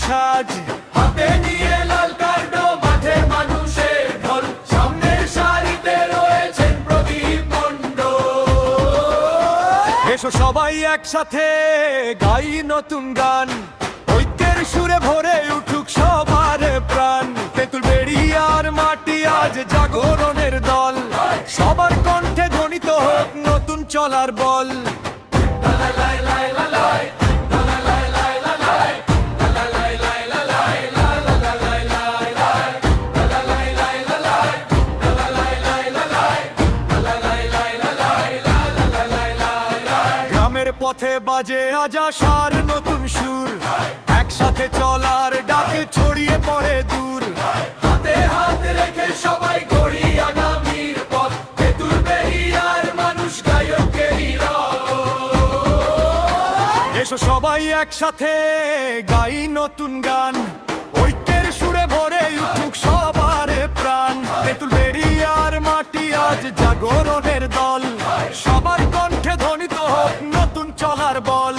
সাজ, হাতে নিয়ে লাল কার্ড, মাঠে মানুষের ঢল, সামনের সারিতে রয়েছেন প্রদীপ মণ্ডল। এসো সবাই একসাথে গাই নতুন গান, ঐক্যের সুরে ভরে উঠুক সবার প্রাণ। তেঁতুল বেড়িয়ার মাটি আজ জাগরণের দল, সবার কণ্ঠে ধ্বনিত হোক নতুন চলার বল। গ্রামের পথে বাজে আজ আশার নতুন সুর, একসাথে চলার ডাকে ছড়িয়ে পড়ে দূর। হাতে হাত রেখে সবাই গড়ি আগামীর পথ, তেঁতুল বেড়িয়ার মানুষ গায়কেরই রথ। এসো সবাই একসাথে গাই নতুন গান, ঐক্যের সুরে ভরে উঠুক সবার প্রাণ। তেঁতুল বেড়িয়ার মাটি আজ জাগরণের দল, সবার কণ্ঠে ধ্বনিত হোক নতুন চলার বল।